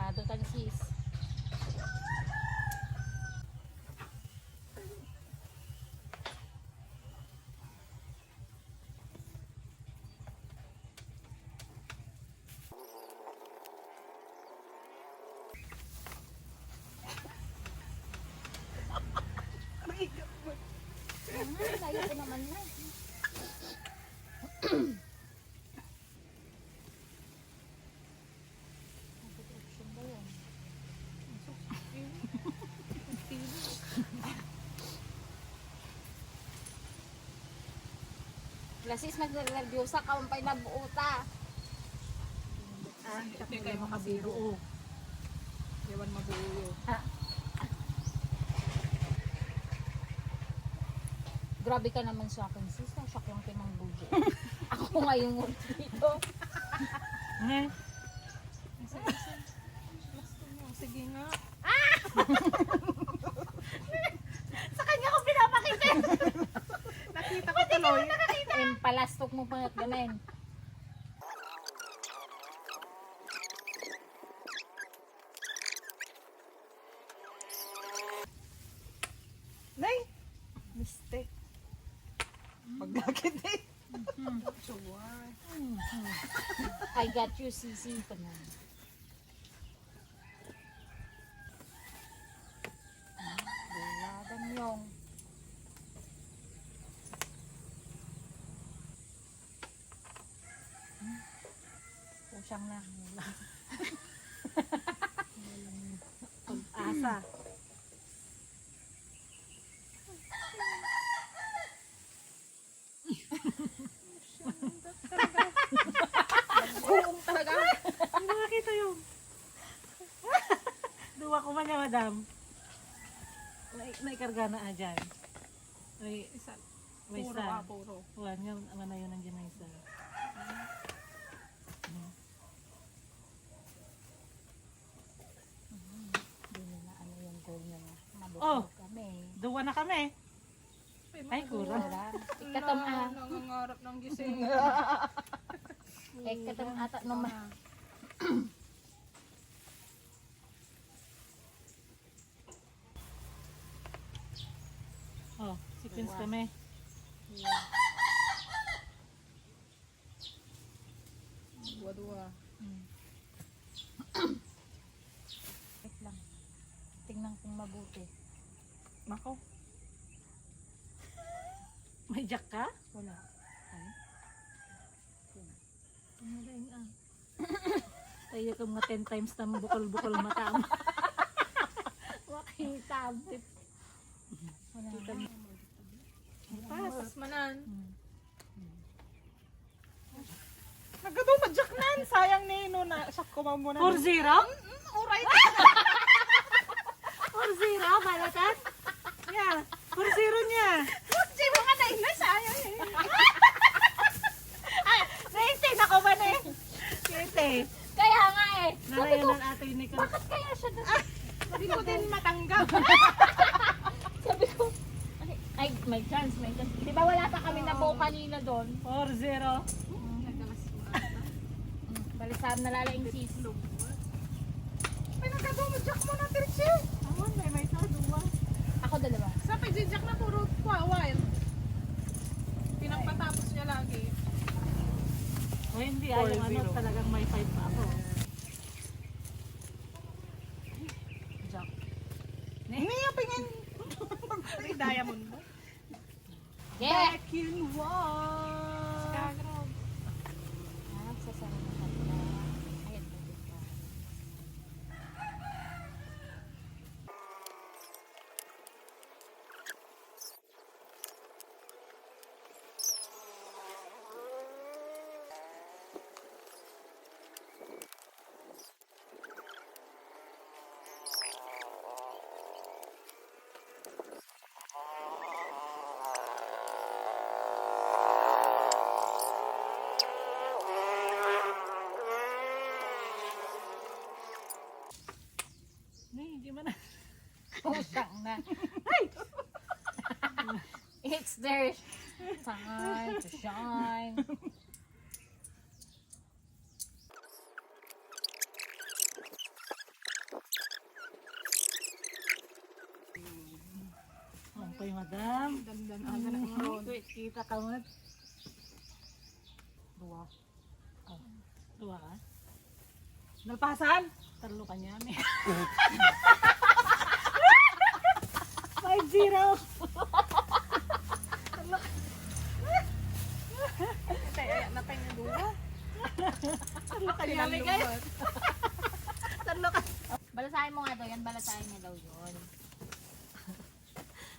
Sigurado ka na sis. Layo ko naman na. Option ba yan? Lasis naglalabyosa ka, umpay na buota. Hindi kayo makabuo. Yawan mabuo. Grabe ka naman sa akin sis, nasyak lang pinang bujo. Ako nga yung dito. Sige nga. Sa kanya ko pinapakita. Nakita ko tuloy. Palastok mo pa gamen. Nay! Mistake. Pagdakit eh. I got you, Sisi pa na. Buladan yung. Pusang na. Asa. Buong talaga. Hindi nakita yun. Duwa ko man niya, madam. May karga na dyan. May isa. May Puro isa. puro. Wala nga, na yun nandiyan na isa. Hindi na ano yung goal niya. Oh. Mabukod kami. Duwa na kami. Ay, kurang. Wala. Ikatam Nangangarap ng gising. ikatam ata naman. Oh, sequence kami. Dua-dua. Wait lang. Tingnan kong mabuti. Nako. May jack ka? Wala. Ano rin ah. Tayo ka mga 10 times na bukol-bukol mata mo. Makita. Wala. Pas manan. Nagkatumadyak nan. Sayang ni no na sak ko muna. 4-0? Alright. 4-0? Balatan? Yeah. 4-0 niya. Di mo nga na ina sayang eh. Naintin ako ba na eh? Kete. Kaya nga eh. Narayanan ato yun ni Bakit kaya siya doon? Hindi ko din matanggap. Sabi ko, ay, may chance, may chance. Di ba wala pa kami nabuo kanina doon? 4-0. Balisahan nalalaing sis. Ay, nagkatumadyak mo na, Trixie. Awan, may duwa. Ako dalawa. Sa pagjijak na puro wild. Pinagpatapos niya lagi. O hindi, yung ano talagang may 5 pa ako. Jack. Niya pingin. May diamond mo. Yeah! Back in one. Kagrog. Sasara na kanila. Ayun, pwede ka. Hindi man na. Pusang na. It's their time to shine. Sampay, madam. Dandan aga na ang road. Wait, kita ka mo. Dua. Oh. Dua ka? Nalpasan? Tarlo ka niya. 5-0. Kaya napay ng duwa. Tarlo ka niya. Sinalubot. Tarlo ka. Balasahin mo nga daw yan, balasahin niya daw yun.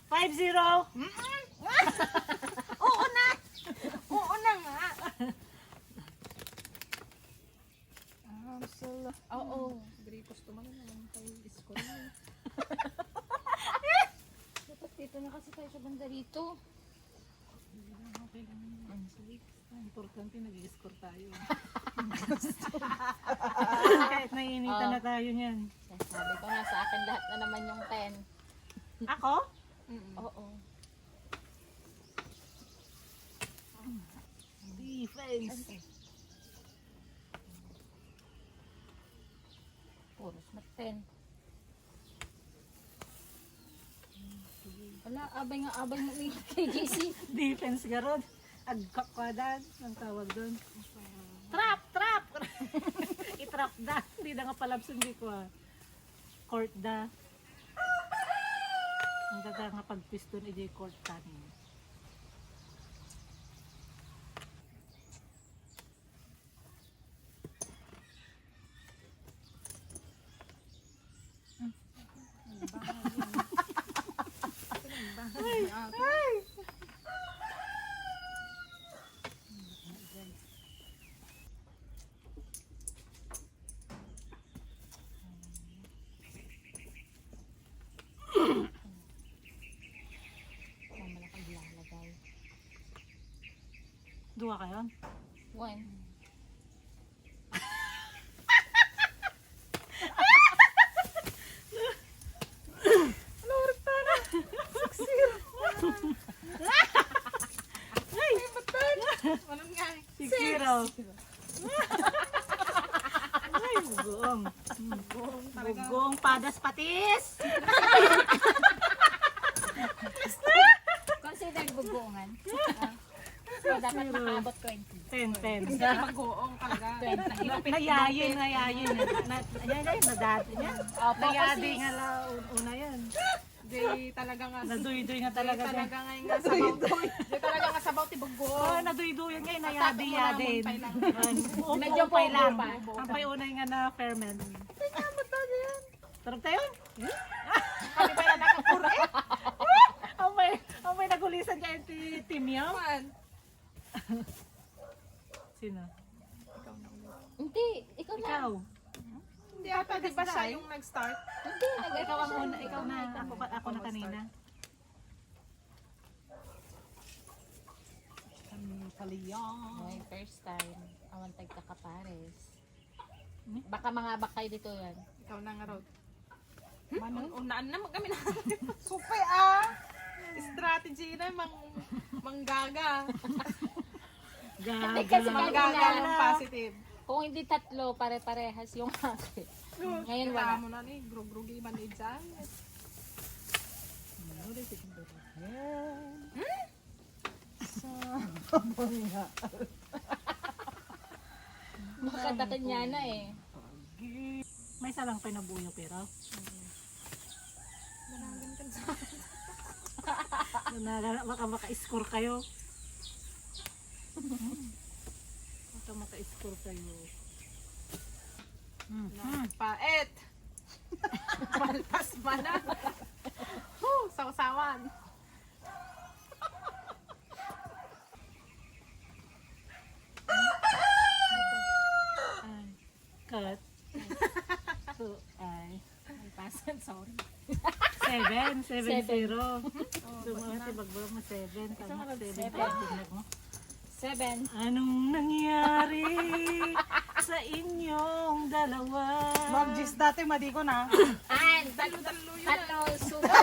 5-0. Oo na! Oo na nga! Oo. Great customer naman tayo score. Dapat dito na kasi tayo sa banda rito. Okay lang. Importante, nag-i-score tayo. Kahit naiinitan na tayo niyan. Sabi ko na sa akin lahat na naman yung 10. Ako? Oo. Defense. Puros na 10. Wala, abay mo ni KGC. Defense garod. Agkakwadan. Ang tawag doon. Trap! I-trap da. Hindi na nga palabsan di ko ah. Court da. Ang daga nga pag-piston i court tanin. Mamalakang lalagay. Dua kayo? 1. Walang nga. 6-0. Ay, bugoong. Bugoong padas patis. Considered bugungan. So, dapat makaabot 20. 10-10. Mag-uong talaga. Nayayin. Nadati niya. Opo, Nayadi kasi nga la una yan. Di talaga nga. Naduy-duy nga Di talaga dyan. talaga nga yung sabaw. Di talaga nga sabaw ti Oh, bagoong. naduy-duyan nga, nayadi-yadin. Medyo Upay lang. pa. Ang payunay nga na ferment. Tarog tayo? Kami pa na nakapure. Ang may nagulisan dyan si Timyo. Man. Sino? Hindi, ikaw na. Ikaw. Hindi ata, di ba siya yung nag-start? Hindi, Ikaw ang una, ikaw na. Ako na kanina. My first time. Awan tagka kapares. Baka mga bakay dito yan. Ikaw na nga Rod. Unaan na kami na. Supay strategy na manggaga. Hindi kasi Manggaga kanina, ng positive. kung hindi tatlo, pare-parehas yung akin. Ngayon Wala wala. mo na ni, grug-grugi ba ni dyan? Makadakan niya na eh. May salang pa nabuyo pero. Manangin ka sa Baka maka-score kayo. Baka maka-score kayo. paet. Malpas ba na? Sausawan. Ay, cut. So, ay. May pasan, sorry. 7-0. Oh, So, mga tibagbang mo 7. Tama, 7. Seven. mo. 7. Anong nangyari sa inyong dalawa? Mag-gis dati, madi ko na. And, Talo-talo yun. tatlo, super.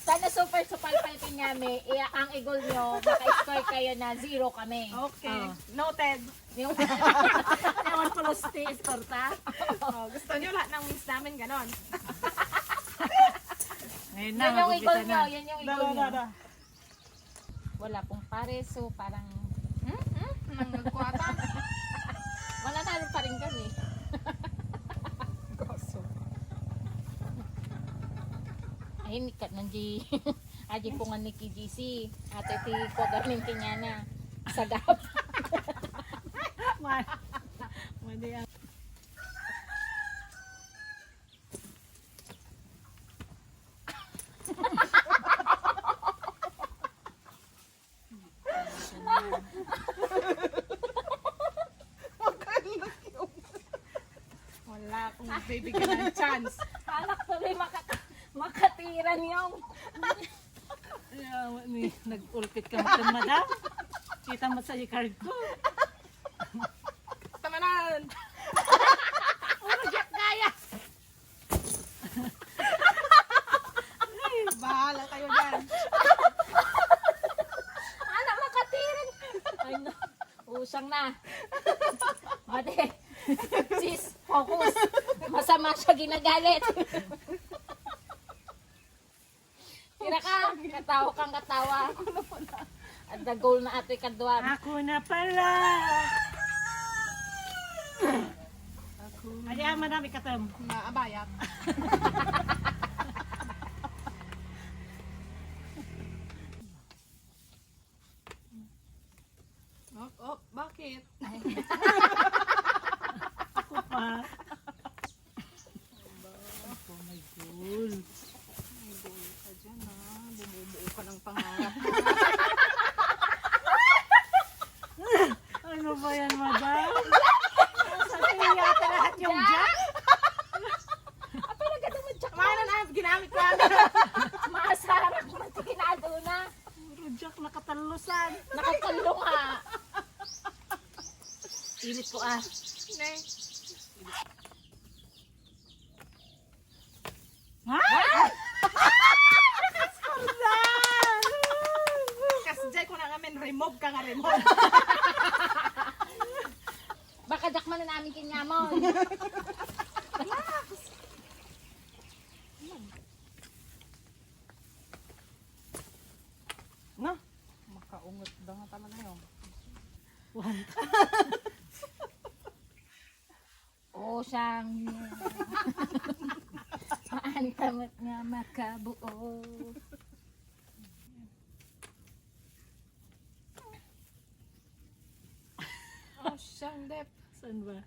Sana super supalpal kanyami, ang igol nyo, maka-score kayo na 0 kami. Okay. Oh. Noted. Yung Ewan ko lang score ta. Oh, gusto nyo lahat ng wins namin ganon. Ayun Yan yung magumpisa igol nyo, na. yan yung Da, igol da, nyo. da, da. Wala pong pares, so parang Nangagkwatan. mananalo pa rin kami. Goso. Ayun, ikat ng G. Aji po nga ni KGC. Ate ti ko galing kanya na. Sagap. Mali ang Wala akong bibigyan ng chance. Alak tuloy makatiran yung. ayaw ni nag-ulpit ka mo madam. Kita mo sa card ko. Tamanan! Puro jack gaya. Bahala kayo dyan. Anak makatiran. Ay no. Usang na. Mate. Sis, focus. Masama siya ginagalit. Tira ka. Katawa kang katawa. At the goal na ato'y kadwan. Ako na pala. Ay, marami katam. Maabayak. Bakit? Ako pa. Oh my God. May goal ka dyan ha. Bumubuo ka ng pangarap. Ano ba yan, madam? Sa tingin yata lahat yung jack? Apa na ganda mo jack? Kumana na, ginamit ko. Masarap matikinado na. Puro jack nakatalusan. Nakatalo nga. Ilit ko ah. Ne. Ha? Kasi dyan ko na ngamin, remove ka nga remove. Baka jack man na namin kinyamon. Na, makaungot daw nga talaga yun. One. O siyang Maan kamot nga makabuo. Oh, siyang dep. Saan ba?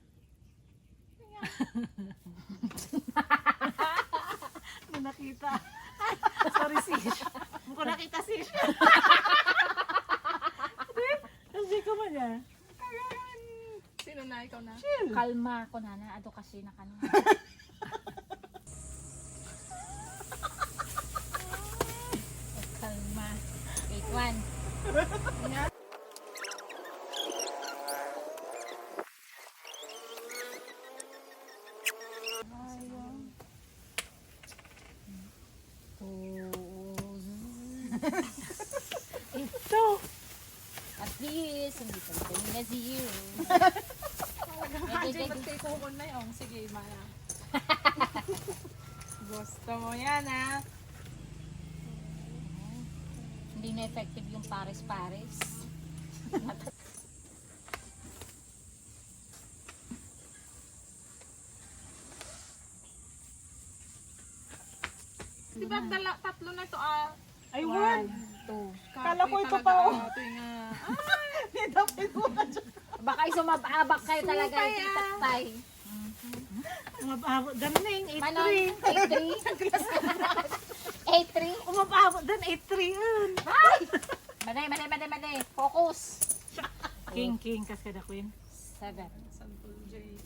Hindi nakita. Sorry sis. Hindi ko nakita sis. Kasi ko man yan. Sino na? Ikaw na? Kalma ko na ado kasi na kanina. Kalma. 8-1. Ito. At least, hindi pa rin na zero. Anjay, ba't kayo kukon na yun? Sige, Maya. Gusto mo yan, ha? Hindi na effective yung pares-pares. Di ba tatlo na ito, ah? Ay, one. 2. Kala ko ito pa, oh. Ito yung, Hindi daw ko na dyan. Baka isumababak kayo talaga Supay, yung tatay. Umababot. Galing. Manon, 8-3. 8-3. 8-3. Umababot. Dan 8-3 yun. Ay! Mali. Focus. King. Kas kada queen. 7. Sample J.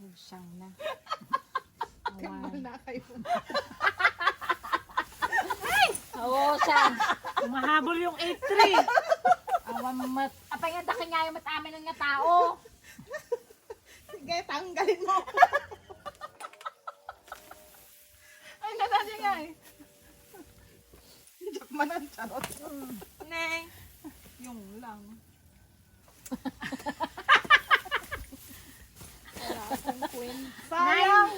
Oh, siyang na. Kamal na kayo. Oo, siyang. Umahabol yung 8-3. Awan mat. Apay nga dakin nga yung matamin ng nga tao. Sige, tanggalin mo. Ay, nadali nga eh. Joke man ang charot. Neng. Yung lang. queen. Sayang.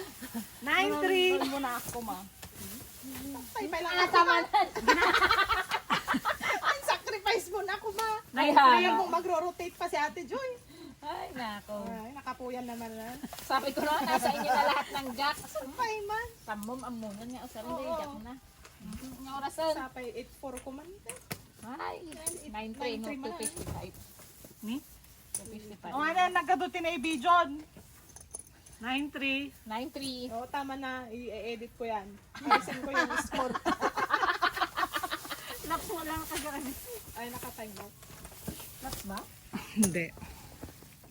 9-3. Doon muna ako, ma. Ay, may lang Ah, ako, tama ma. na. Sacrifice mo na ako, ma. Ay, Kaya hala. kung magro-rotate pa si Ate Joy. Ay, nako. Ay, nakapuyan naman na. Sabi ko na, nasa inyo na lahat ng jack. Sapay man. Tamom, amunan nga. Usarin na Oo. yung jack na. Nga orasan. Sapay 8-4 ko man. Ay, 9-3, no, 255. Ni? 255. O ano, nagkadutin na i-Bijon. 9-3. 9-3. O, tama na. I-edit ko yan. Alisin ko yung score. Laps mo lang kagaran. Ay, naka-time out. Laps ba? Hindi.